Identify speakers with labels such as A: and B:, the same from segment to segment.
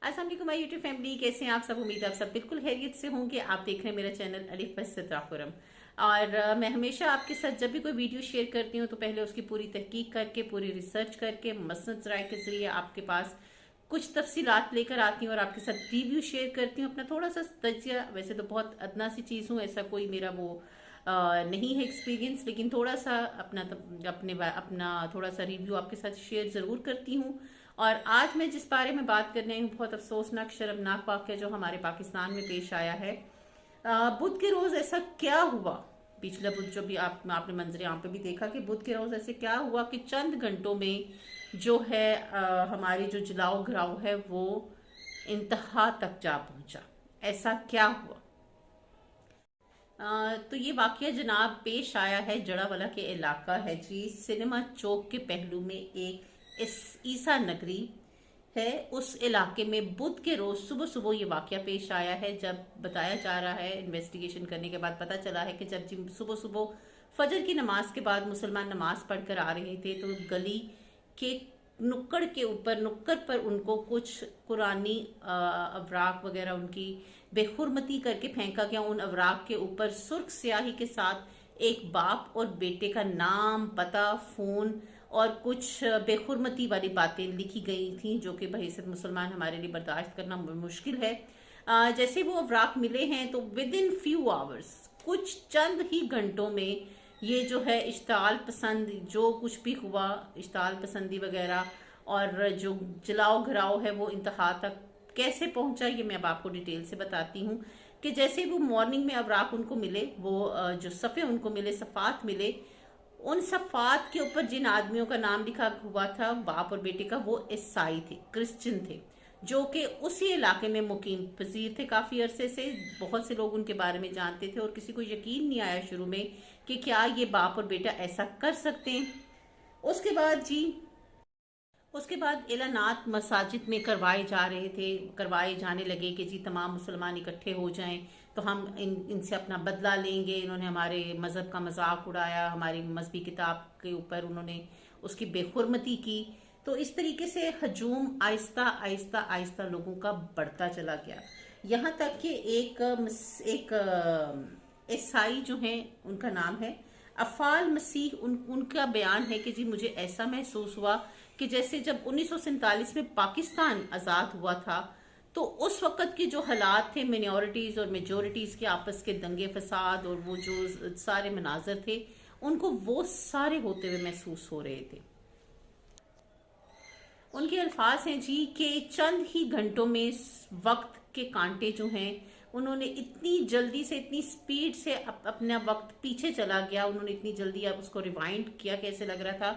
A: अस्सलाम वालेकुम my YouTube family, कैसे हैं आप सब। उम्मीद है आप सब बिल्कुल खैरियत से होंगे। आप देख रहे हैं मेरा चैनल अलिफ बस सिद्राकुरम। और मैं हमेशा आपके साथ जब भी कोई वीडियो शेयर करती हूँ तो पहले उसकी पूरी तहकीक करके, पूरी रिसर्च करके, मसनद राय के जरिए आपके पास कुछ तफसीलात लेकर आती हूँ और आपके साथ रिव्यू शेयर करती हूँ। अपना थोड़ा सा तजिया, वैसे तो बहुत अदना सी चीज़ हूँ, ऐसा कोई मेरा वो नहीं है एक्सपीरियंस, लेकिन थोड़ा सा अपना थोड़ा सा रिव्यू आपके साथ शेयर ज़रूर करती हूँ। और आज मैं जिस बारे में बात करने आई हूँ, बहुत अफसोसनाक शर्मनाक वाक़या जो हमारे पाकिस्तान में पेश आया है। बुध के रोज़ ऐसा क्या हुआ, पिछला बुध जो भी आपने मंजर यहाँ पे भी देखा कि बुध के रोज़ ऐसे क्या हुआ कि चंद घंटों में जो है हमारी जो जलाओ घराव है वो इंतहा तक जा पहुंचा। ऐसा क्या हुआ? तो ये वाकया जनाब पेश आया है, जड़ावाला के इलाका है जी, सिनेमा चौक के पहलू में एक इस ईसा नगरी है। उस इलाके में बुध के रोज सुबह सुबह ये वाकया पेश आया है। जब बताया जा रहा है, इन्वेस्टिगेशन करने के बाद पता चला है कि जब जी सुबह सुबह फजर की नमाज के बाद मुसलमान नमाज पढ़कर आ रहे थे तो गली के नुक्कड़ पर उनको कुछ कुरानी अवराक वगैरह उनकी बेहुरमती करके फेंका गया। उन अवराक के ऊपर सुर्ख स्याही के साथ एक बाप और बेटे का नाम, पता, फोन और कुछ बेहुरमती वाली बातें लिखी गई थी, जो कि बहैसियत मुसलमान हमारे लिए बर्दाश्त करना मुश्किल है। जैसे वो अवराक मिले हैं तो विद इन फ्यू आवर्स, कुछ चंद ही घंटों में ये जो है इश्ताल पसंद जो कुछ भी हुआ, इश्ताल पसंदी वगैरह और जो जलाओ घराव है वो इंतहा तक कैसे पहुंचा, ये मैं अब आपको डिटेल से बताती हूँ। कि जैसे वो मॉर्निंग में अवराक उनको मिले, वो जो सफ़े उनको मिले, सफ़ात मिले, उन सफ़ात के ऊपर जिन आदमियों का नाम लिखा हुआ था, बाप और बेटे का, वो ईसाई थे, क्रिश्चियन थे, जो कि उसी इलाके में मुकीम पजीर थे काफ़ी अरसे से। बहुत से लोग उनके बारे में जानते थे और किसी को यकीन नहीं आया शुरू में कि क्या ये बाप और बेटा ऐसा कर सकते हैं। उसके बाद जी, उसके बाद एलानात मसाजिद में करवाए जाने लगे कि जी तमाम मुसलमान इकट्ठे हो जाएं तो हम इनसे अपना बदला लेंगे। इन्होंने हमारे मज़हब का मजाक उड़ाया, हमारी मजहबी किताब के ऊपर उन्होंने उसकी बेहुरमती की। तो इस तरीके से हजूम आहिस्ता आहिस्ता आहिस्ता लोगों का बढ़ता चला गया, यहाँ तक कि एक ईसाई जो हैं, उनका नाम है अफ़ाल मसीह, उनका बयान है कि जी मुझे ऐसा महसूस हुआ कि जैसे जब 1947 में पाकिस्तान आज़ाद हुआ था तो उस वक़्त के जो हालात थे, मिनॉरिटीज़ और मेजॉरिटीज़ के आपस के दंगे फसाद और वो जो सारे मनाजर थे, उनको वो सारे होते हुए महसूस हो रहे थे। उनके अल्फाज हैं जी कि चंद ही घंटों में वक्त के कांटे जो हैं, उन्होंने इतनी जल्दी से, इतनी स्पीड से अपना वक्त पीछे चला गया। उन्होंने इतनी जल्दी अब उसको रिवाइंड किया कि ऐसे लग रहा था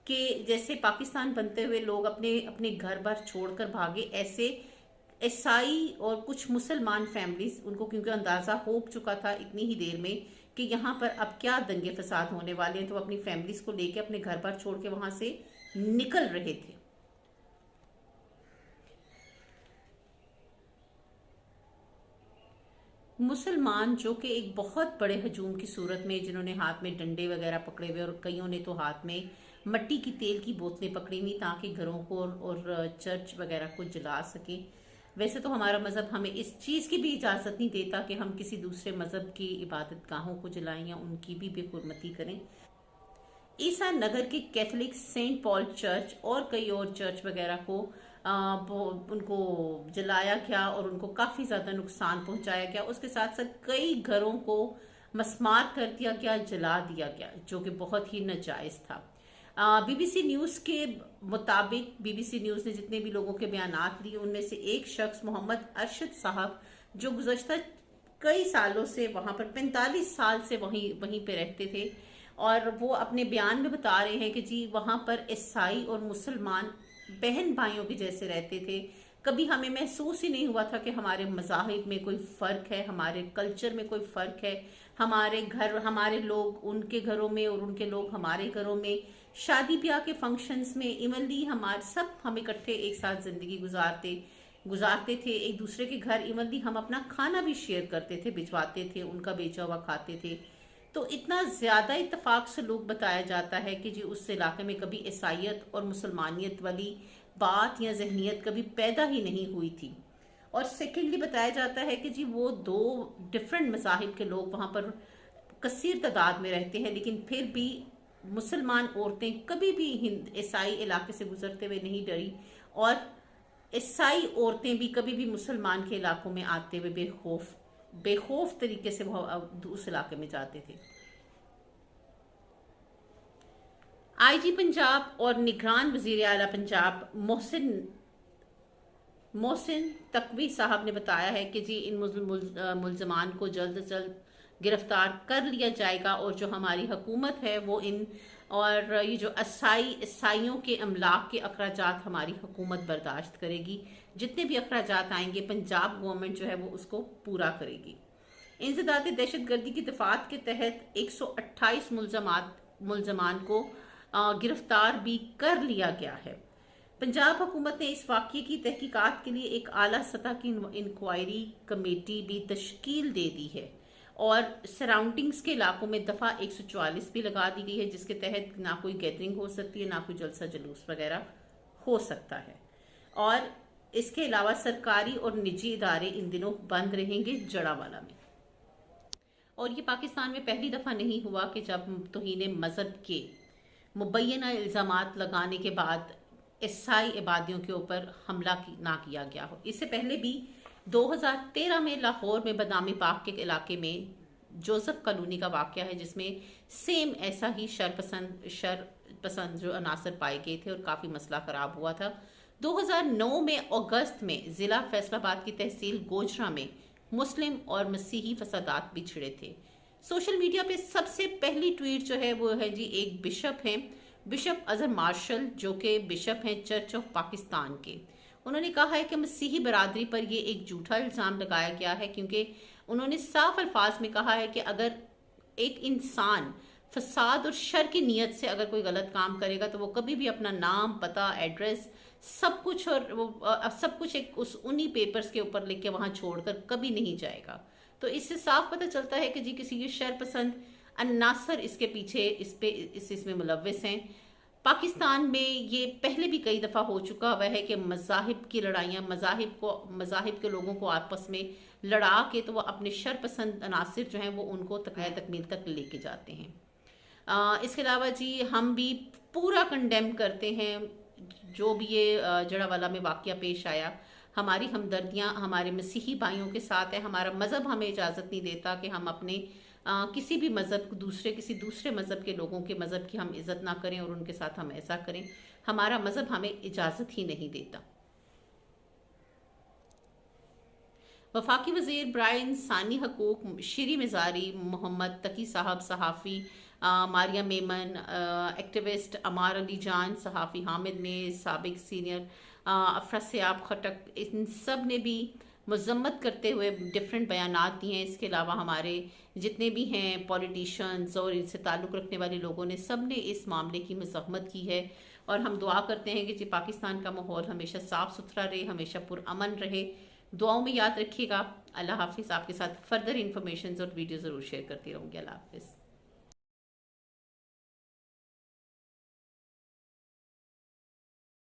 A: कि जैसे पाकिस्तान बनते हुए लोग अपने अपने घर बार छोड़कर भागे, ऐसे ईसाई और कुछ मुसलमान फैमिलीज, उनको क्योंकि अंदाजा हो चुका था इतनी ही देर में कि यहाँ पर अब क्या दंगे फसाद होने वाले हैं, तो अपनी फैमिलीज को लेके अपने घर पर छोड़ के वहां से निकल रहे थे। मुसलमान जो कि एक बहुत बड़े हजूम की सूरत में, जिन्होंने हाथ में डंडे वगैरह पकड़े हुए और कईयों ने तो हाथ में मट्टी की तेल की बोतलें पकड़ी हुई ताकि घरों को और चर्च वगैरह को जला सके। वैसे तो हमारा मज़हब हमें इस चीज़ की भी इजाज़त नहीं देता कि हम किसी दूसरे मज़हब की इबादत गाहों को जलाएं या उनकी भी बेहुरमती करें। ईसा नगर के कैथोलिक सेंट पॉल चर्च और कई और चर्च वगैरह को उनको जलाया गया और उनको काफ़ी ज़्यादा नुकसान पहुंचाया गया। उसके साथ साथ कई घरों को मस्मार कर दिया गया, जला दिया गया, जो कि बहुत ही नाजायज़ था। बीबीसी न्यूज़ के मुताबिक, बीबीसी न्यूज़ ने जितने भी लोगों के बयानात लिए, उनमें से एक शख्स मोहम्मद अरशद साहब, जो गुज़श्ता कई सालों से वहाँ पर 45 साल से वहीं वहीं पे रहते थे, और वो अपने बयान में बता रहे हैं कि जी वहाँ पर ईसाई और मुसलमान बहन भाइयों के जैसे रहते थे। कभी हमें महसूस ही नहीं हुआ था कि हमारे मज़ाहिब में कोई फ़र्क है, हमारे कल्चर में कोई फ़र्क है। हमारे घर, हमारे लोग उनके घरों में और उनके लोग हमारे घरों में, शादी ब्याह के फंक्शंस में इमनली हमारे सब हम इकट्ठे एक साथ ज़िंदगी गुजारते थे। एक दूसरे के घर इमनली हम अपना खाना भी शेयर करते थे, भिजवाते थे, उनका बेचा हुआ खाते थे। तो इतना ज़्यादा इत्तेफाक सलूक बताया जाता है कि जी उस इलाके में कभी ईसाइयत और मुसलमानियत वाली बात या जहनीत कभी पैदा ही नहीं हुई थी। और सेकेंडली बताया जाता है कि जी वो दो डिफरेंट मज़ाहिब के लोग वहाँ पर कसीर तादाद में रहते हैं, लेकिन फिर भी मुसलमान औरतें कभी भी हिंद ईसाई इलाके से गुजरते हुए नहीं डरी, और ईसाई औरतें भी कभी भी मुसलमान के इलाकों में आते हुए बेखौफ तरीके से वो उस इलाके में जाते थे। आईजी पंजाब और निगरान वजीर आला पंजाब मोहसिन तकवी साहब ने बताया है कि जी इन मुल्ज़मान को जल्द से जल्द गिरफ्तार कर लिया जाएगा, और जो हमारी हुकूमत है वो इन और ये जो ईसाइयों के अमलाक के अखराजात हमारी हुकूमत बर्दाश्त करेगी। जितने भी अखराजात आएंगे पंजाब गवर्नमेंट जो है वो उसको पूरा करेगी। इंसदाद दहशतगर्दी की दफात के तहत 128 मुल्ज़मान को गिरफ्तार भी कर लिया गया है। पंजाब हुकूमत ने इस वाक़ये की तहकीकात के लिए एक आला सतह की इंक्वायरी कमेटी भी तश्कील दे दी है, और सराउंडिंग्स के इलाकों में दफ़ा 144 भी लगा दी गई है, जिसके तहत ना कोई गैदरिंग हो सकती है, ना कोई जलसा जुलूस वगैरह हो सकता है। और इसके अलावा सरकारी और निजी इदारे इन दिनों बंद रहेंगे जड़ावाला में। और ये पाकिस्तान में पहली दफ़ा नहीं हुआ कि जब तौहीन मज़हब के मुबैना इल्ज़ामात लगाने के बाद ईसाई इबादियों के ऊपर हमला ना किया गया हो। इससे पहले भी 2013 में लाहौर में बदामी पाक के इलाके में जोसेफ कॉलोनी का वाक़या है, जिसमें सेम ऐसा ही शर पसंद जो अनासर पाए गए थे और काफ़ी मसला ख़राब हुआ था। 2009 में अगस्त में ज़िला फैसलाबाद की तहसील गोजरा में मुस्लिम और मसीही फसादात भी छिड़े थे। सोशल मीडिया पे सबसे पहली ट्वीट जो है वो है जी एक बिशप हैं, बिशप अजहर मार्शल, जो कि बिशप हैं चर्च ऑफ पाकिस्तान के। उन्होंने कहा है कि मसीही बरादरी पर ये एक झूठा इल्ज़ाम लगाया गया है, क्योंकि उन्होंने साफ अल्फाज में कहा है कि अगर एक इंसान फसाद और शर की नीयत से अगर कोई गलत काम करेगा तो वो कभी भी अपना नाम, पता, एड्रेस सब कुछ और वो सब कुछ एक उन्हीं पेपर्स के ऊपर लिख के वहाँ छोड़कर कभी नहीं जाएगा। तो इससे साफ पता चलता है कि जी किसी की शर पसंद अन्नासर इसके पीछे इसमें मुलव्विस हैं। पाकिस्तान में ये पहले भी कई दफ़ा हो चुका हुआ है कि मज़ाहिब की लड़ाइयाँ, मज़ाहिब के लोगों को आपस में लड़ा के तो वो अपने शर पसंद अनासिर जो हैं वो उनको तकमील तक लेके जाते हैं। इसके अलावा जी हम भी पूरा कंडेम करते हैं जो भी ये जड़ावाला में वाक़या पेश आया। हमारी हमदर्दियाँ हमारे मसीही भाइयों के साथ है। हमारा मज़हब हमें इजाज़त नहीं देता कि हम अपने किसी भी मज़हब किसी दूसरे मज़हब के लोगों के मज़हब की हम इज़्ज़त ना करें और उनके साथ हम ऐसा करें। हमारा मज़हब हमें इजाज़त ही नहीं देता। वफाकी वज़ीर ब्रायन सानी हकूक़ श्री मिज़ारी मोहम्मद तकी साहब, सहाफ़ी मारिया मेमन, एक्टिविस्ट अमार अली जान, सहाफ़ी हामिद ने, साबिक सीनियर अफरासियाब खटक, इन सब ने भी मजम्मत करते हुए डिफरेंट बयानात दिए हैं। इसके अलावा हमारे जितने भी हैं पॉलिटिशियंस और इनसे ताल्लुक़ रखने वाले लोगों ने सब ने इस मामले की मज़म्मत की है, और हम दुआ करते हैं कि जी पाकिस्तान का माहौल हमेशा साफ़ सुथरा रहे, हमेशा पुरअमन रहे। दुआओं में याद रखिएगा। अल्लाह हाफिज़। आपके साथ फर्दर इन्फॉर्मेशन और वीडियो ज़रूर शेयर करती रहूँगी। अल्लाह हाफिज़।